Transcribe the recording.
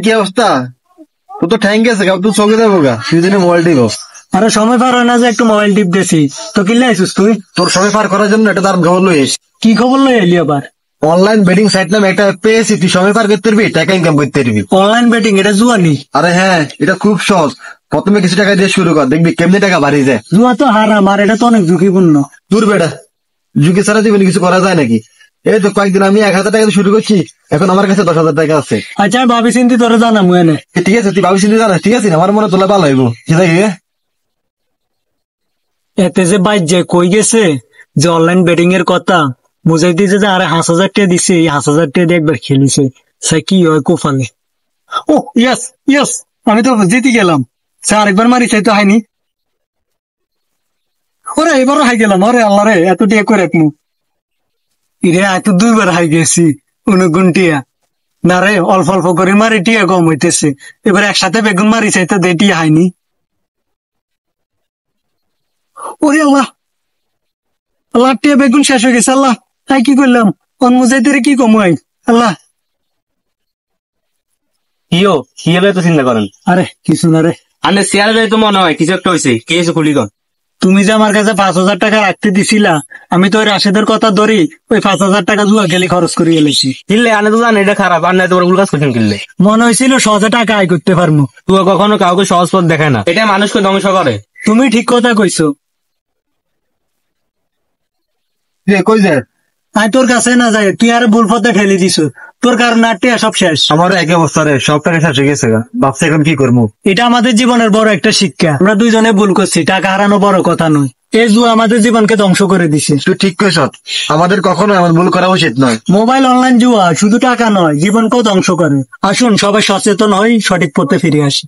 কি অবস্থা? তোর তো ঠ্যাং গেছে, তুই চোখে যাবো গা, তুই দিনে মোবাইল টিপ। আরে সময় পার হয় না যে একটু মোবাইল টিপ দিছি তো কিনলে আইসুস তুই? তোর সময় পার করার জন্য এটা তার খবর লইস। কি খবর লই এলি আবার? অনলাইন বেটিং সাইট নামে একটা পেয়েছি, তুই সময় পার করতে পারবি, টাকা ইনকাম করতে পারবি। অনলাইন বেটিং এটা জুয়ানি? আরে হ্যাঁ, এটা খুব সহজ। প্রথমে কিছু টাকা দিয়ে শুরু কর, দেখবি কেমনি টাকা বাড়ি যায়। জুয়া তো হারাম, আর এটা তো অনেক ঝুঁকিপূর্ণ। দূর বেটা, ঝুঁকি ছাড়া জীবনে কিছু করা যায় নাকি? এই তো কয়েকদিন আমি 1,000 টাকা দিয়ে শুরু করছি, এখন আমার কাছে 10,000 টাকা আছে। আচ্ছা ভাবি চিন্তি তোরে জানাম এনে। ঠিক আছে, তুই ভাবি চিন্তা জানাস, ঠিক আছে? আমার মনে তোলা ভালো হইব, ঠিক আছে? এতে যে বাইর যে কই গেছে যে অনলাইন বেটিং এর কথা বুঝাই দিয়েছে যে আরে 5,000 টাকা দিছে, এই 5,000 টাকা দিয়ে একবার খেলিছে, সে কি হয় কোফালে। ও ইয়েস ইয়েস, আমি তো জিতে গেলাম। স্যার আরেকবার মারি চাই তো হয়নি। ওরে এবারও হাই গেলাম, আরে আল্লাহ রে, এত টিয়া করে একমু ইরে, এত 2বার হাই গেছি, অনুগুণ টিয়া। না রে, অল্প অল্প করে মারি টিয়া কম হইতেছে, এবার একসাথে বেগুন মারি চাই তো দে টিয়া হয়নি। ওরে আল্লাহ, আল্লাহ টিয়া বেগুন শেষ হয়ে গেছে। আল্লাহ, তাই কি করলাম? অনমুজাইতে কি কমাই আল্লাহ। কিও কি হবে তো চিন্তা করেন? আরে কিছু না রে। আনে শেয়ার তো মনে হয় কিছু একটা হয়েছে, কে এসে খুলি কন। তুমি যে আমার কাছে 5,000 টাকা রাখতে দিছিলা, আমি তো ওই রাশেদের কথা ধরি ওই 5,000 টাকা জুয়া গেলে খরচ করে এলেছি। কিনলে আনে তো জানে এটা খারাপ, আর নাই তোমার উল্কাস করছেন কিনলে। মনে হয়েছিল সহজে টাকা আয় করতে পারবো। তুই কখনো কাউকে সহজ পথ দেখায় না, এটা মানুষকে ধ্বংস করে। তুমি ঠিক কথা কইছো। কই যায়? আয় তোর কাছে না যায়, তুই আর ভুল পথে ঠেলে দিছ, তোর কারণে আর টিয়া সব শেষ। আমার একই অবস্থা রে, সব টাকা শেষ হয়ে গেছে গা, ভাবছি এখন কি করবো। এটা আমাদের জীবনের বড় একটা শিক্ষা, আমরা দুইজনে ভুল করছি, টাকা হারানো বড় কথা নয়। এই জুয়া আমাদের জীবনকে ধ্বংস করে দিছে। তুই ঠিক কইস, আমাদের কখনো এমন ভুল করা উচিত নয়। মোবাইল অনলাইন জুয়া শুধু টাকা নয়, জীবনকেও ধ্বংস করে। আসুন সবাই সচেতন হই, সঠিক পথে ফিরে আসি।